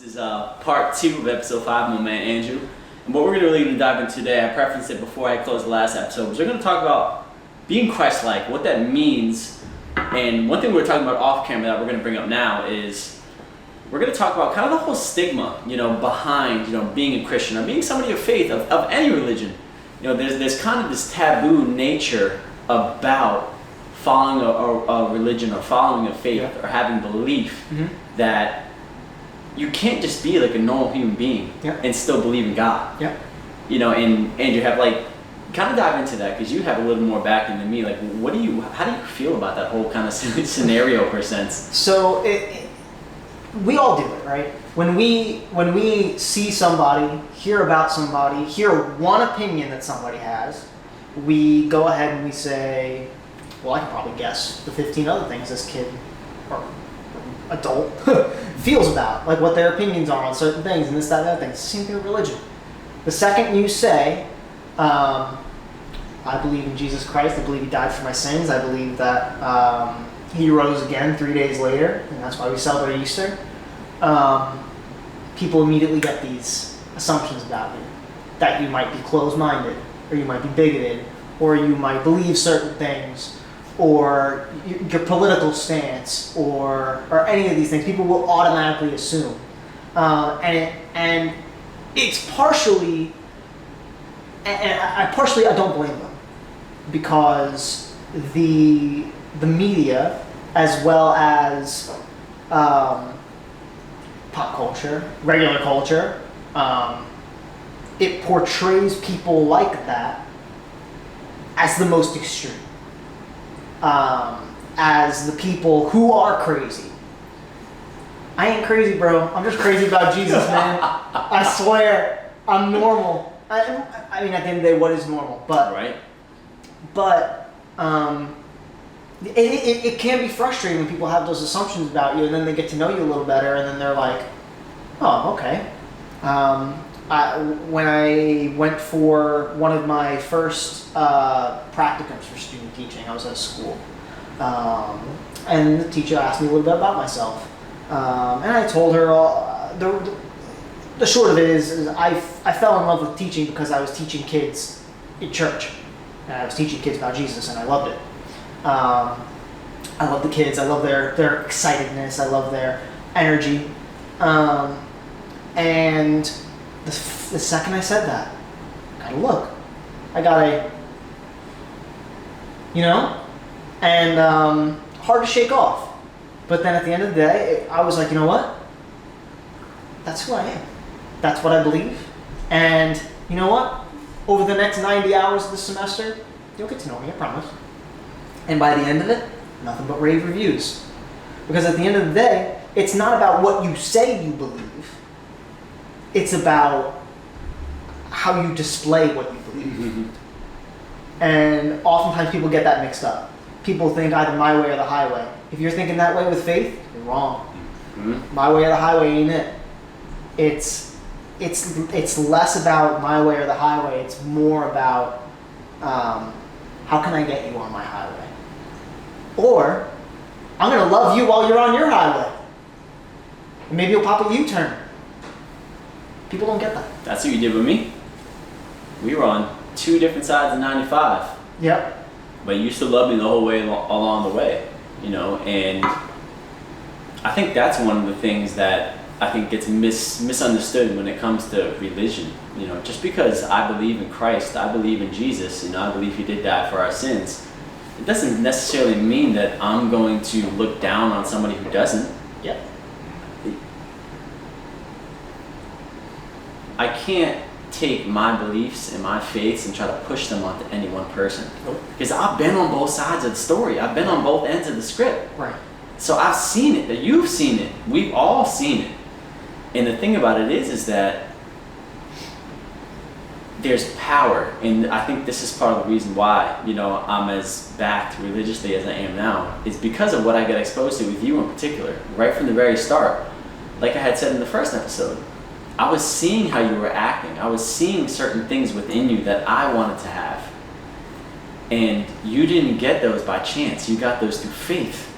This is part 2 of episode 5 with my man Andrew. And what we're really going to dive into today, I preferenced it before I closed the last episode, was we're going to talk about being Christ-like, what that means. And one thing we were talking about off camera that we're going to bring up now is we're going to talk about kind of the whole stigma, behind, being a Christian or being somebody of faith, of any religion. There's kind of this taboo nature about following a religion or following a faith or having belief that you can't just be like a normal human being and still believe in God. And Andrew, have kind of dive into that because you have a little more backing than me. How do you feel about that whole kind of scenario per sense? So we all do it, right? When we see somebody, hear about somebody, hear one opinion that somebody has, we go ahead and we say, well, I can probably guess the 15 other things this kid or adult feels about, like what their opinions are on certain things and this, that, and that thing. It's the same thing with religion. The second you say, I believe in Jesus Christ, I believe he died for my sins, I believe that he rose again 3 days later, and that's why we celebrate Easter, people immediately get these assumptions about you, that you might be closed-minded, or you might be bigoted, or you might believe certain things, or your political stance, or any of these things. People will automatically assume, and it's partially, and I don't blame them, because the media, as well as pop culture, regular culture, it portrays people like that as the most extreme. As the people who are crazy. I ain't crazy, bro. I'm just crazy about Jesus, man. I swear, I'm normal. I mean, at the end of the day, what is normal? But right. But it can be frustrating when people have those assumptions about you, and then they get to know you a little better, and then they're like, oh, okay. When I went for one of my first practicums for student teaching, I was at a school, and the teacher asked me a little bit about myself, and I told her the short of it is I fell in love with teaching because I was teaching kids in church, and I was teaching kids about Jesus, and I loved it. I love the kids. I love their excitedness. I love their energy, and the second I said that, I got a, and hard to shake off. But then at the end of the day, I was like, you know what? That's who I am. That's what I believe. And you know what? Over the next 90 hours of the semester, you'll get to know me, I promise. And by the end of it, nothing but rave reviews. Because at the end of the day, it's not about what you say you believe. It's about how you display what you believe. And oftentimes people get that mixed up. People think either my way or the highway. If you're thinking that way with faith, you're wrong. My way or the highway ain't it. It's less about my way or the highway. It's more about how can I get you on my highway? Or I'm going to love you while you're on your highway. And maybe you'll pop a U-turn. People don't get that. That's what you did with me. We were on 2 different sides of 95. Yep. But you still loved me the whole way along the way, and I think that's one of the things that I think gets misunderstood when it comes to religion. Just because I believe in Christ, I believe in Jesus, I believe he did die for our sins, it doesn't necessarily mean that I'm going to look down on somebody who doesn't. Yep. I can't take my beliefs and my faiths and try to push them onto any one person. Nope. Because I've been on both sides of the story. I've been on both ends of the script. Right. So I've seen it. That you've seen it. We've all seen it. And the thing about it is that there's power. And I think this is part of the reason why, I'm as backed religiously as I am now, is because of what I got exposed to with you in particular, right from the very start. Like I had said in the first episode, I was seeing how you were acting. I was seeing certain things within you that I wanted to have. And you didn't get those by chance. You got those through faith.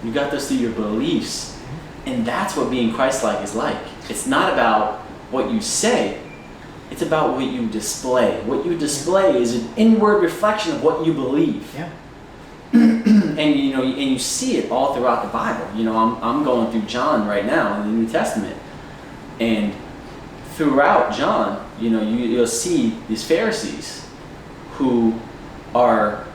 You got those through your beliefs. And that's what being Christ-like is like. It's not about what you say, it's about what you display. What you display is an inward reflection of what you believe. Yeah. And you see it all throughout the Bible. I'm going through John right now in the New Testament, and throughout John, you'll see these Pharisees who are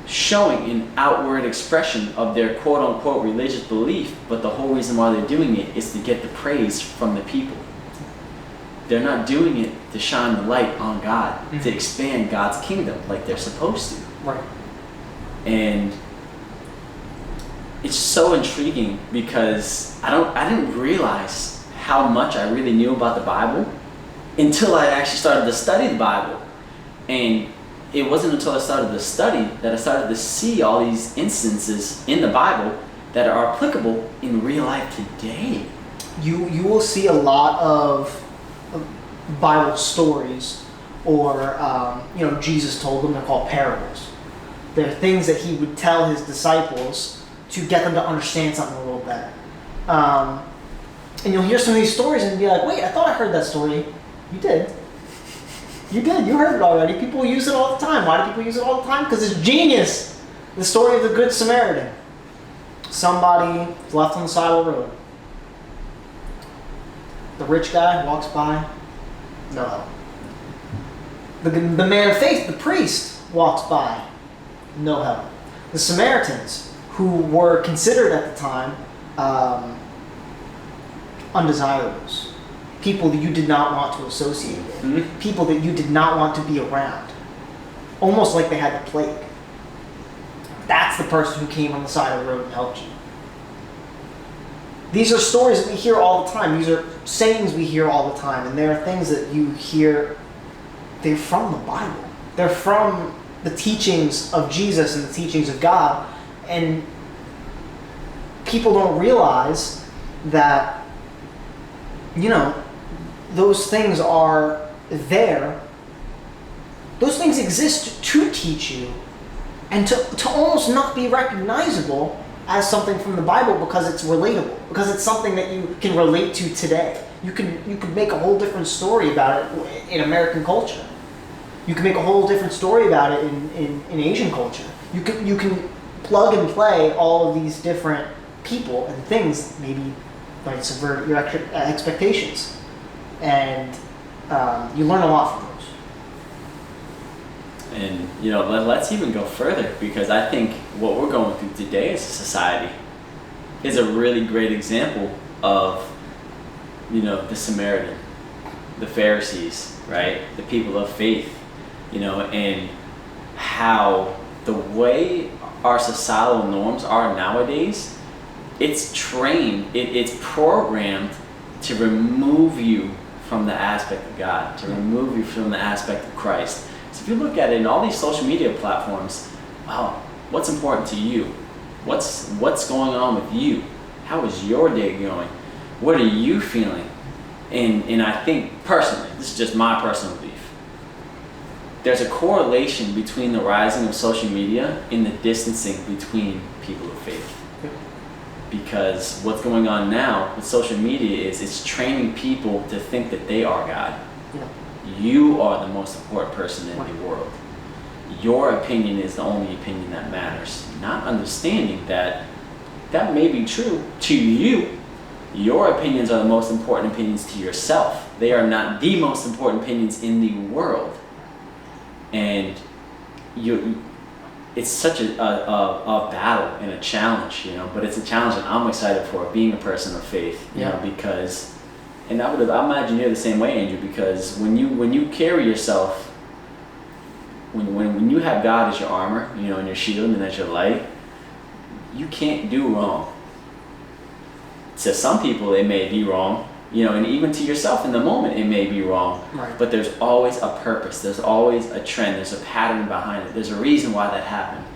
showing an outward expression of their quote-unquote religious belief, but the whole reason why they're doing it is to get the praise from the people. They're not doing it to shine the light on God, to expand God's kingdom like they're supposed to. Right. And it's so intriguing because I didn't realize how much I really knew about the Bible until I actually started to study the Bible. And it wasn't until I started to study that I started to see all these instances in the Bible that are applicable in real life today. You will see a lot of Bible stories, or Jesus told them. They're called parables. They're things that he would tell his disciples to get them to understand something a little better. And you'll hear some of these stories and be like, wait, I thought I heard that story. You did. You did. You heard it already. People use it all the time. Why do people use it all the time? Because it's genius. The story of the Good Samaritan. Somebody is left on the side of the road. The rich guy walks by. No help. The man of faith, the priest, walks by. No help. The Samaritans, who were considered at the time undesirables, people that you did not want to associate with, people that you did not want to be around, almost like they had the plague. That's the person who came on the side of the road and helped you. These are stories that we hear all the time. These are sayings we hear all the time, and they are things that you hear. They're from the Bible. They're from the teachings of Jesus and the teachings of God, and people don't realize that, those things are there. Those things exist to teach you, and to almost not be recognizable as something from the Bible because it's relatable, because it's something that you can relate to today. You could make a whole different story about it in American culture. You can make a whole different story about it in Asian culture. You can plug and play all of these different people and things, maybe like subvert your expectations, and you learn a lot from those. And let's even go further, because I think what we're going through today as a society is a really great example of the Samaritan, the Pharisees, right? The people of faith, and how the way our societal norms are nowadays, it's trained, it's programmed to remove you from the aspect of God, to remove you from the aspect of Christ. So if you look at it in all these social media platforms, wow, what's important to you? What's going on with you? How is your day going? What are you feeling? And I think personally, this is just my personal belief, there's a correlation between the rising of social media and the distancing between people of faith. Because what's going on now with social media is it's training people to think that they are God. Yeah. You are the most important person in the world. Your opinion is the only opinion that matters. Not understanding that may be true to you. Your opinions are the most important opinions to yourself. They are not the most important opinions in the world. And it's such a battle and a challenge, but it's a challenge that I'm excited for, being a person of faith, because, and I imagine you're the same way, Andrew, because when you carry yourself, when you have God as your armor, and your shield and as your light, you can't do wrong. To some people it may be wrong, and even to yourself in the moment it may be wrong, right. But there's always a purpose, there's always a trend, there's a pattern behind it, there's a reason why that happened.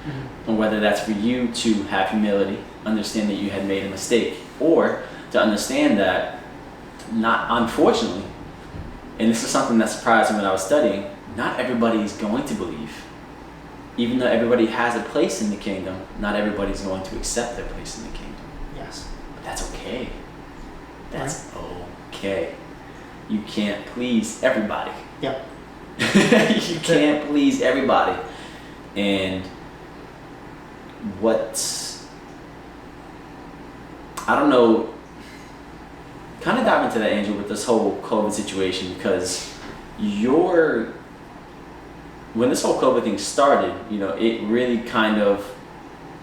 And whether that's for you to have humility, understand that you had made a mistake, or to understand that, unfortunately, and this is something that surprised me when I was studying, not everybody is going to believe. Even though everybody has a place in the kingdom, not everybody's going to accept their place in the kingdom. Yes. But that's okay. That's okay. You can't please everybody. Yep. You can't please everybody. And I don't know, kind of dive into that, Angel, with this whole COVID situation, because when this whole COVID thing started, it really kind of,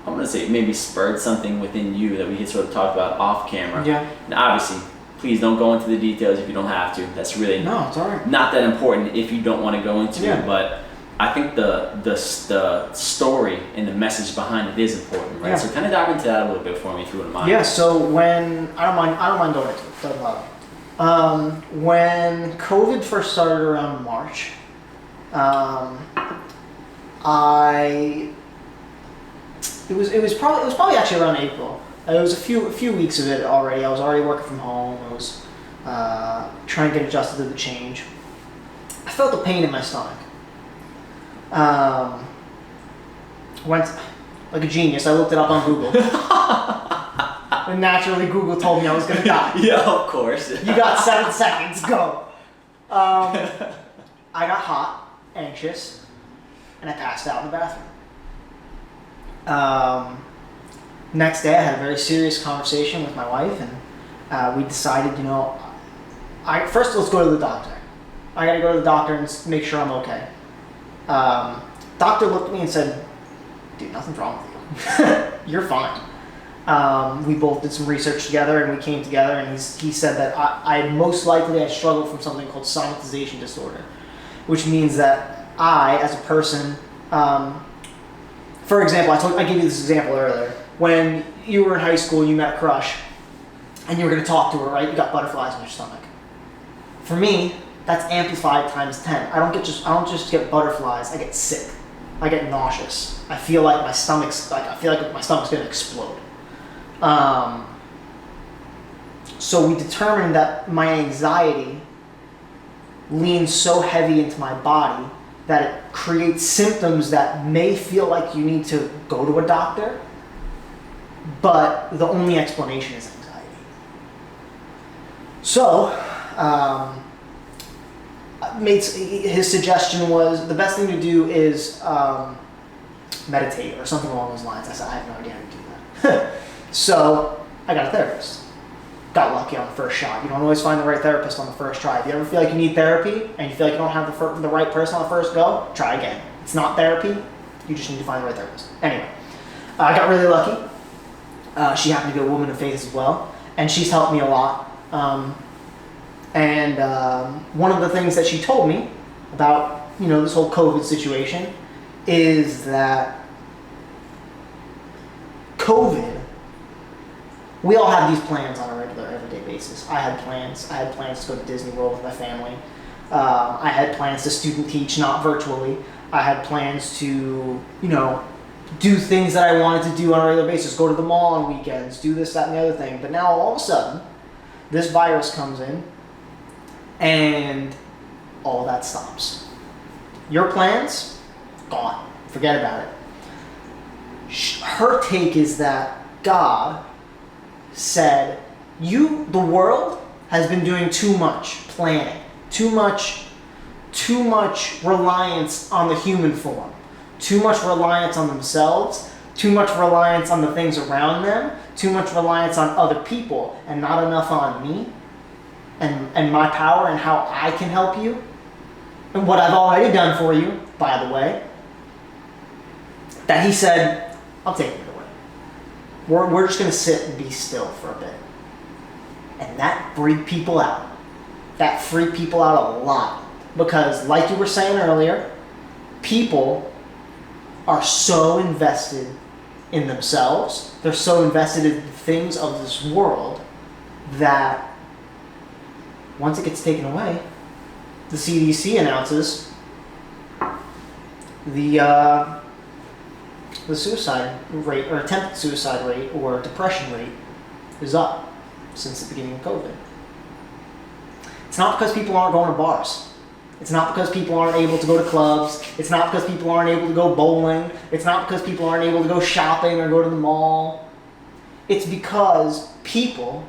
I'm going to say, maybe spurred something within you that we had sort of talked about off camera. Yeah. Now, obviously, please don't go into the details if you don't have to. That's really No, it's all right. not that important if you don't want to go into Yeah. it. But I think the story and the message behind it is important, right? Yeah. So kind of dive into that a little bit for me, if you wouldn't mind. Yeah. So when I don't mind going into it. Doesn't bother me. When COVID first started around March, it was probably actually around April. It was a few weeks of it already. I was already working from home. I was trying to get adjusted to the change. I felt a pain in my stomach. Went like a genius. I looked it up on Google. And naturally, Google told me I was going to die. Yeah, of course. You got 7 seconds. Go. I got hot, anxious, and I passed out in the bathroom. Next day, I had a very serious conversation with my wife, and we decided, first let's go to the doctor. I got to go to the doctor and make sure I'm okay. Doctor looked at me and said, "Dude, nothing's wrong with you. You're fine." We both did some research together, and we came together, and he said that I most likely struggled from something called somatization disorder, which means that I, as a person, for example, I gave you this example earlier. When you were in high school, you met a crush, and you were going to talk to her, right? You got butterflies in your stomach. For me, that's amplified times 10. I don't just get butterflies. I get sick. I get nauseous. I feel like my stomach's going to explode. So we determined that my anxiety leans so heavy into my body that it creates symptoms that may feel like you need to go to a doctor, but the only explanation is anxiety. So, his suggestion was the best thing to do is meditate or something along those lines. I said, I have no idea how to do that. So I got a therapist. Got lucky on the first shot. You don't always find the right therapist on the first try. If you ever feel like you need therapy and you feel like you don't have the right person on the first go, try again. It's not therapy. You just need to find the right therapist. Anyway, I got really lucky. She happened to be a woman of faith as well, and she's helped me a lot. One of the things that she told me about this whole COVID situation is that COVID, we all have these plans on a regular, everyday basis. I had plans to go to Disney World with my family. I had plans to student teach, not virtually. I had plans to, do things that I wanted to do on a regular basis, go to the mall on weekends, do this, that, and the other thing. But now all of a sudden, this virus comes in and all that stops. Your plans, gone. Forget about it. Her take is that God said, the world has been doing too much planning, too much reliance on the human form, too much reliance on themselves, too much reliance on the things around them, too much reliance on other people, and not enough on me and my power and how I can help you, and what I've already done for you, by the way, that he said, I'll take it away. We're just going to sit and be still for a bit. And that freaked people out. That freaked people out a lot. Because like you were saying earlier, people are so invested in themselves, they're so invested in the things of this world, that once it gets taken away, the CDC announces the suicide rate, or attempted suicide rate, or depression rate is up since the beginning of COVID. It's not because people aren't going to bars. It's not because people aren't able to go to clubs. It's not because people aren't able to go bowling. It's not because people aren't able to go shopping or go to the mall. It's because people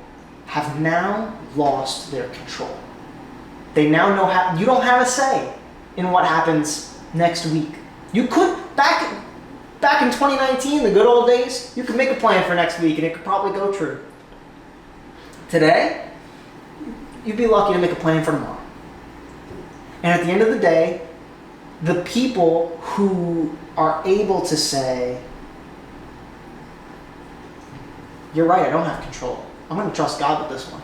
have now lost their control. They now know how, you don't have a say in what happens next week. You could, back in 2019, the good old days, you could make a plan for next week and it could probably go true. Today, you'd be lucky to make a plan for tomorrow. And at the end of the day, the people who are able to say, you're right, I don't have control, I'm going to trust God with this one,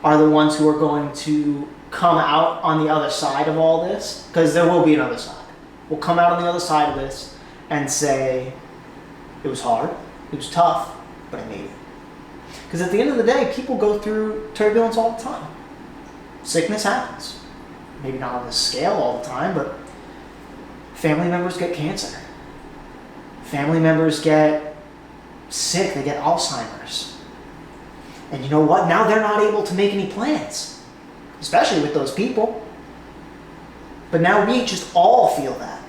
are the ones who are going to come out on the other side of all this, because there will be another side. We'll come out on the other side of this and say, it was hard, it was tough, but I made it. Because at the end of the day, people go through turbulence all the time. Sickness happens. Maybe not on this scale all the time, but family members get cancer. Family members get sick, they get Alzheimer's. And you know what? Now they're not able to make any plans, especially with those people. But now we just all feel that.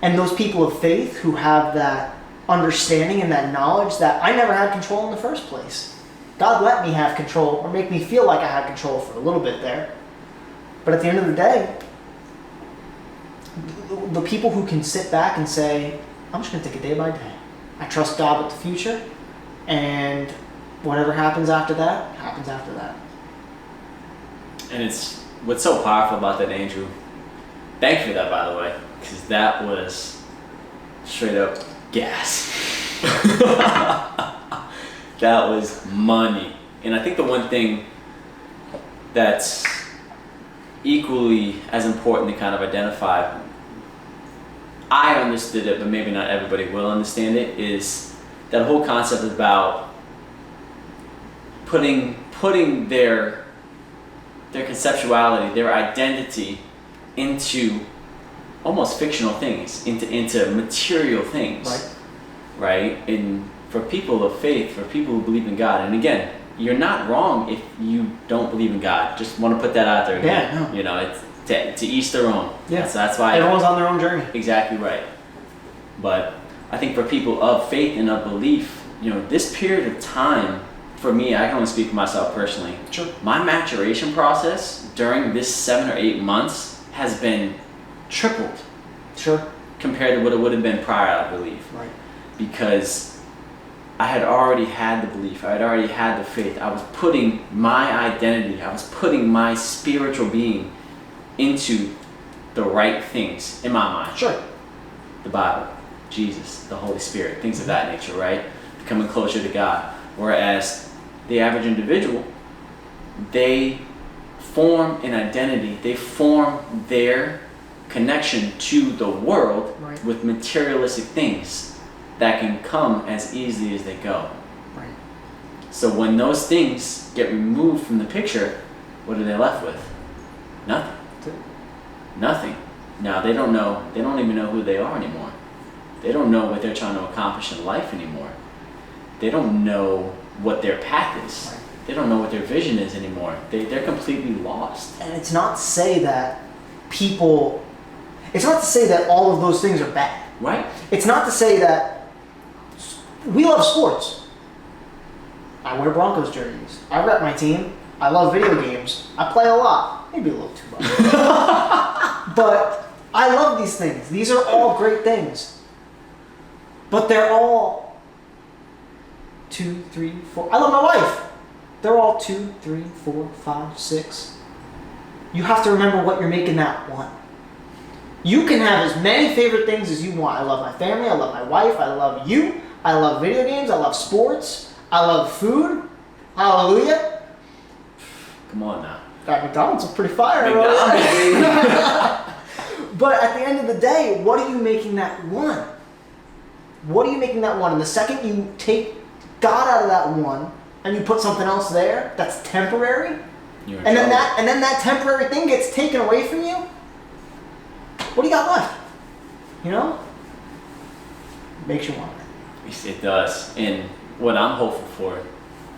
And those people of faith who have that understanding and that knowledge that I never had control in the first place. God let me have control, or make me feel like I had control for a little bit there. But at the end of the day, the people who can sit back and say, I'm just going to take it day by day. I trust God with the future, and whatever happens after that, happens after that. And it's what's so powerful about that, Andrew. Thank you for that, by the way, because that was straight up gas. That was money. And I think the one thing that's equally as important to kind of identify, I understood it, but maybe not everybody will understand it, is that whole concept about putting their conceptuality, their identity into almost fictional things, into material things, right? And for people of faith, for people who believe in God, and again, you're not wrong if you don't believe in God. Just want to put that out there again. Yeah, no. You know, it's to each their own. Yeah. So that's why everyone's on their own journey. Exactly right. But I think for people of faith and of belief, you know, this period of time, for me, I can only speak for myself personally. Sure. My maturation process during this 7 or 8 months has been tripled. Sure. Compared to what it would have been prior, I believe. Right. Because I had already had the belief, I had already had the faith. I was putting my identity, I was putting my spiritual being into the right things in my mind. Sure. The Bible, Jesus, the Holy Spirit, things of that nature, right? Becoming closer to God. Whereas the average individual, they form an identity, they form their connection to the world with materialistic things that can come as easily as they go. Right. So when those things get removed from the picture, what are they left with? Nothing. Nothing. Now they don't even know who they are anymore. They don't know what they're trying to accomplish in life anymore. They don't know what their path is. Right. They don't know what their vision is anymore. They're completely lost. And it's not to say that it's not to say that all of those things are bad. Right? It's not to say that we love sports. I wear Broncos jerseys. I rep my team. I love video games. I play a lot. Maybe a little too much. But I love these things. These are all great things. But they're all 2, 3, 4. I love my wife. They're all 2, 3, 4, 5, 6. You have to remember what you're making that one. You can have as many favorite things as you want. I love my family. I love my wife. I love you. I love video games. I love sports. I love food. Hallelujah. Come on now. That McDonald's is pretty fire. But at the end of the day, what are you making that one? What are you making that one? And the second you take God out of that one and you put something else there that's temporary, and then that temporary thing gets taken away from you, what do you got left? You know? Makes you wonder. It does. And what I'm hopeful for,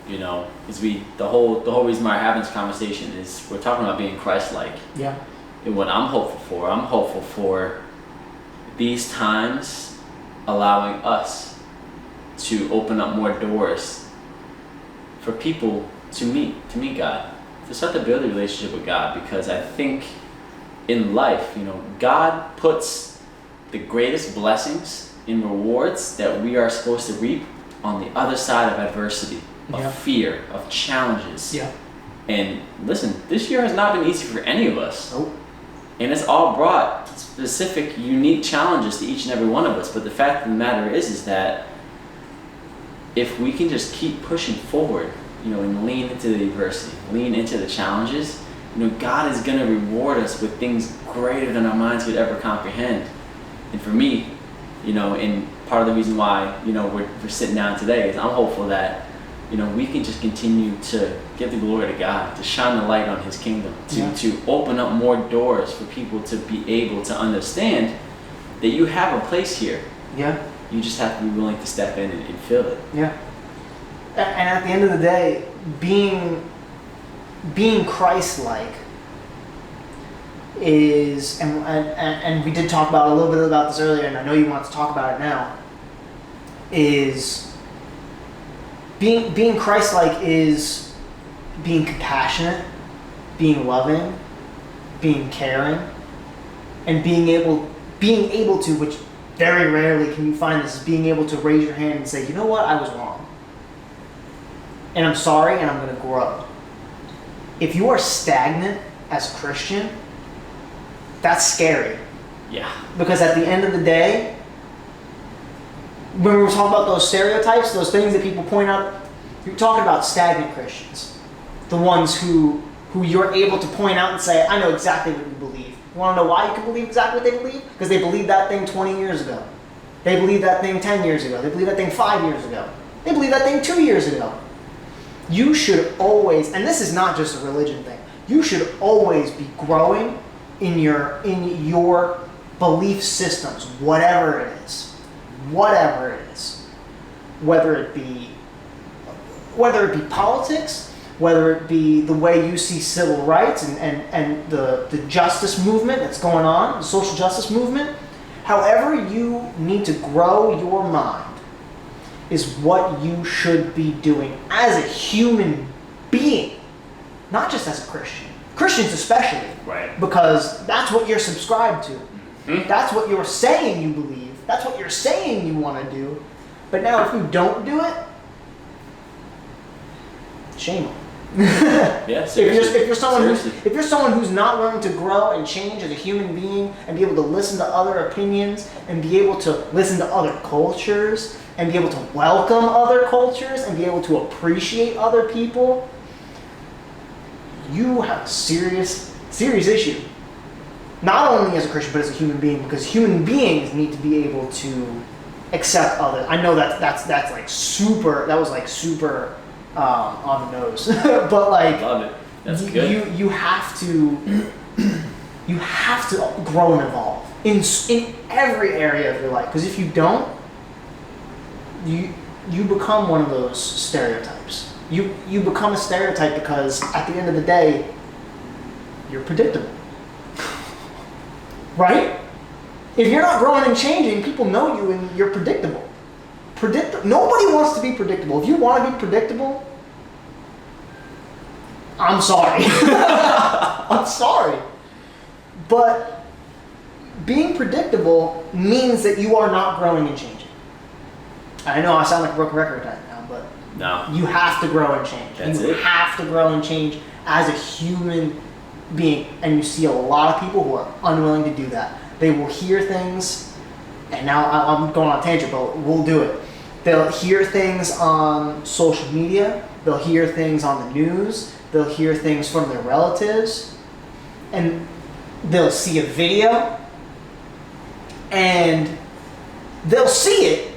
you know, is the whole reason why we're having this conversation is we're talking about being Christ-like. Yeah. And what I'm hopeful for these times allowing us to open up more doors for people to meet God, to start to build a relationship with God, because I think in life, God puts the greatest blessings and rewards that we are supposed to reap on the other side of adversity, of fear, of challenges. Yeah. And listen, this year has not been easy for any of us. Nope. And it's all brought specific, unique challenges to each and every one of us. But the fact of the matter is that if we can just keep pushing forward, and lean into the adversity, lean into the challenges, God is going to reward us with things greater than our minds could ever comprehend. And for me, and part of the reason why, we're sitting down today is I'm hopeful that, we can just continue to give the glory to God, to shine the light on His kingdom, to open up more doors for people to be able to understand that you have a place here. Yeah. You just have to be willing to step in and fill it. Yeah. And at the end of the day, being Christ-like is, and we did talk about a little bit about this earlier, and I know you want to talk about it now, is being Christ-like is being compassionate, being loving, being caring, and being able to, which very rarely can you find this, is being able to raise your hand and say, you know what, I was wrong. And I'm sorry, and I'm going to grow. If you are stagnant as a Christian, that's scary. Yeah. Because at the end of the day, when we were talking about those stereotypes, those things that people point out, you're talking about stagnant Christians. The ones who you're able to point out and say, I know exactly what you believe. You want to know why you can believe exactly what they believe? Because they believed that thing 20 years ago. They believed that thing 10 years ago. They believed that thing 5 years ago. They believed that thing 2 years ago. You should always, and this is not just a religion thing, you should always be growing in your belief systems, whatever it is. Whatever it is. Whether it be politics, whether it be the way you see civil rights and the justice movement that's going on, the social justice movement, however you need to grow your mind is what you should be doing as a human being, not just as a Christian. Christians especially, right? Because that's what you're subscribed to. Mm-hmm. That's what you're saying you believe. That's what you're saying you want to do. But now if you don't do it, shame on you. Yeah, seriously. If you're someone who's not willing to grow and change as a human being and be able to listen to other opinions and be able to listen to other cultures and be able to welcome other cultures and be able to appreciate other people, you have a serious issue. Not only as a Christian, but as a human being, because human beings need to be able to accept others. I know that's like super. That was like super on the nose, but like, love it. That's good. You have to grow and evolve in every area of your life. Because if you don't, you become one of those stereotypes. You become a stereotype because at the end of the day, you're predictable. Right? If you're not growing and changing, people know you and you're predictable. Nobody wants to be predictable. If you want to be predictable, I'm sorry. I'm sorry. But being predictable means that you are not growing and changing. I know I sound like a broken record right now, but no. You have to grow and change. You have to grow and change as a human being. And you see a lot of people who are unwilling to do that. They will hear things, and now I'm going on a tangent, but we'll do it. They'll hear things on social media. They'll hear things on the news. They'll hear things from their relatives. And they'll see a video. And they'll see it.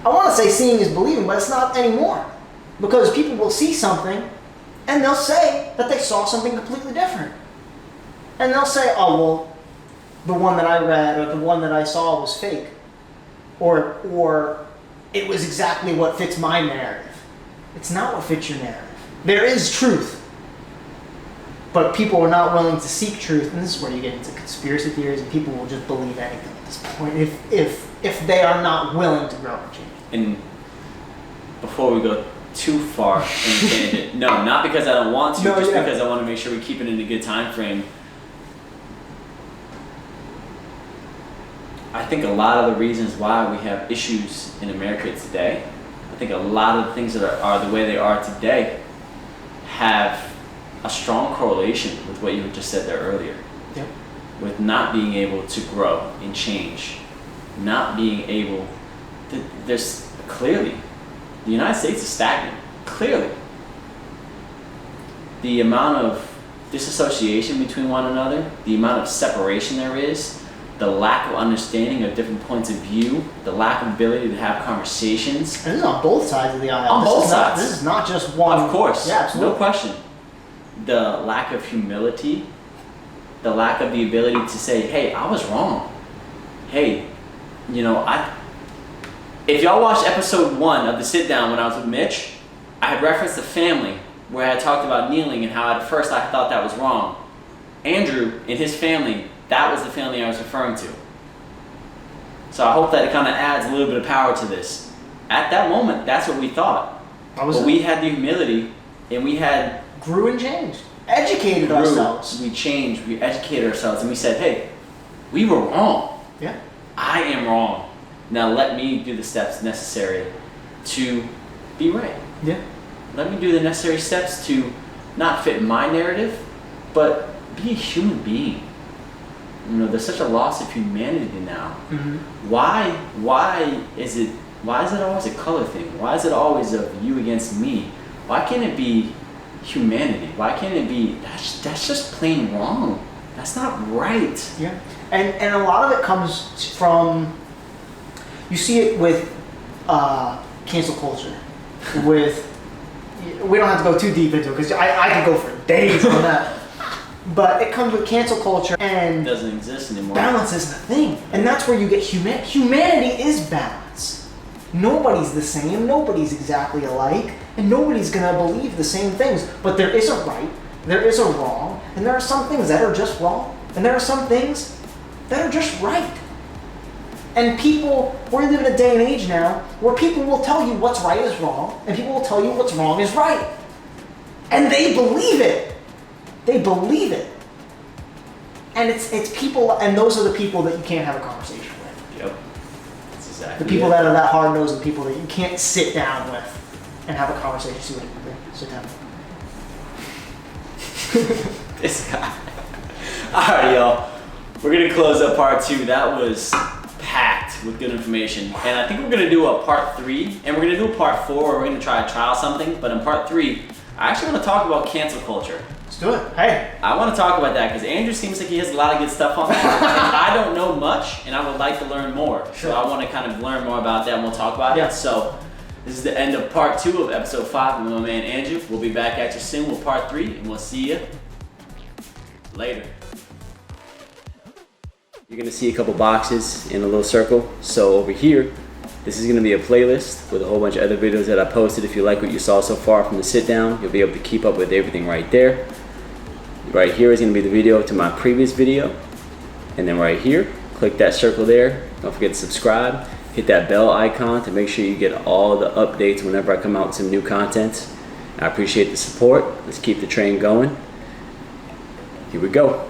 I want to say seeing is believing, but it's not anymore. Because people will see something, and they'll say that they saw something completely different. And they'll say, oh, well, the one that I read or the one that I saw was fake. Or it was exactly what fits my narrative. It's not what fits your narrative. There is truth. But people are not willing to seek truth, and this is where you get into conspiracy theories, and people will just believe anything at this point if they are not willing to grow and change. And before we go too far in a tangent. No, not because I don't want to, just yeah. because I want to make sure we keep it in a good time frame. I think a lot of the reasons why we have issues in America today, I think a lot of the things that are the way they are today have a strong correlation with what you just said there earlier. Yep. With not being able to grow and change, not being able to, there's clearly, the United States is stagnant, clearly. The amount of disassociation between one another, the amount of separation there is, the lack of understanding of different points of view, the lack of ability to have conversations. And this is on both sides of the aisle. On both sides. This is not just one. Of course, Yeah, absolutely. no question. The lack of humility, the lack of the ability to say, hey, I was wrong. Hey, you know, if y'all watched episode 1 of the sit down when I was with Mitch, I had referenced the family where I talked about kneeling and how at first I thought that was wrong. Andrew and his family, that was the family I was referring to. So I hope that it kind of adds a little bit of power to this. At that moment, that's what we thought. But we had the humility and we had... Grew and changed. Educated ourselves. We changed, we educated ourselves, and we said, hey, we were wrong. Yeah. I am wrong. Now let me do the steps necessary to be right. Yeah. Let me do the necessary steps to not fit my narrative, but be a human being. You know, there's such a loss of humanity now. Mm-hmm. Why is it always a color thing? Why is it always a you against me? Why can't it be humanity? Why can't it be, that's just plain wrong. That's not right. Yeah. And a lot of it comes from, you see it with cancel culture. With, we don't have to go too deep into it because I could go for days on that. But it comes with cancel culture and It doesn't exist anymore. balance isn't a thing. And that's where you get humanity is balance. Nobody's the same, nobody's exactly alike, and nobody's gonna believe the same things. But there is a right, there is a wrong, and there are some things that are just wrong, and there are some things that are just right. And people, we're living in a day and age now where people will tell you what's right is wrong, and people will tell you what's wrong is right. And they believe it. They believe it. And it's people, and those are the people that you can't have a conversation with. Yep. That's exactly The people it. that are that hard-nosed, the people that you can't sit down with and have a conversation. See what you think. Sit down. This guy. Alright, y'all. We're gonna close up part 2. That was packed with good information. And I think we're gonna do a part 3, and we're gonna do a part 4 where we're gonna try to trial something. But in part 3, I actually want to talk about cancel culture. Let's do it. Hey. I want to talk about that because Andrew seems like he has a lot of good stuff on that. And I don't know much, and I would like to learn more. Sure. So I want to kind of learn more about that, and we'll talk about Yeah. it. So this is the end of part 2 of episode 5 with my man Andrew. We'll be back at you soon with part 3, and we'll see you later. You're going to see a couple boxes in a little circle. So over here, this is going to be a playlist with a whole bunch of other videos that I posted. If you like what you saw so far from the sit down, you'll be able to keep up with everything right there. Right here is going to be the video to my previous video. And then right here, click that circle there. Don't forget to subscribe. Hit that bell icon to make sure you get all the updates whenever I come out with some new content. I appreciate the support. Let's keep the train going. Here we go.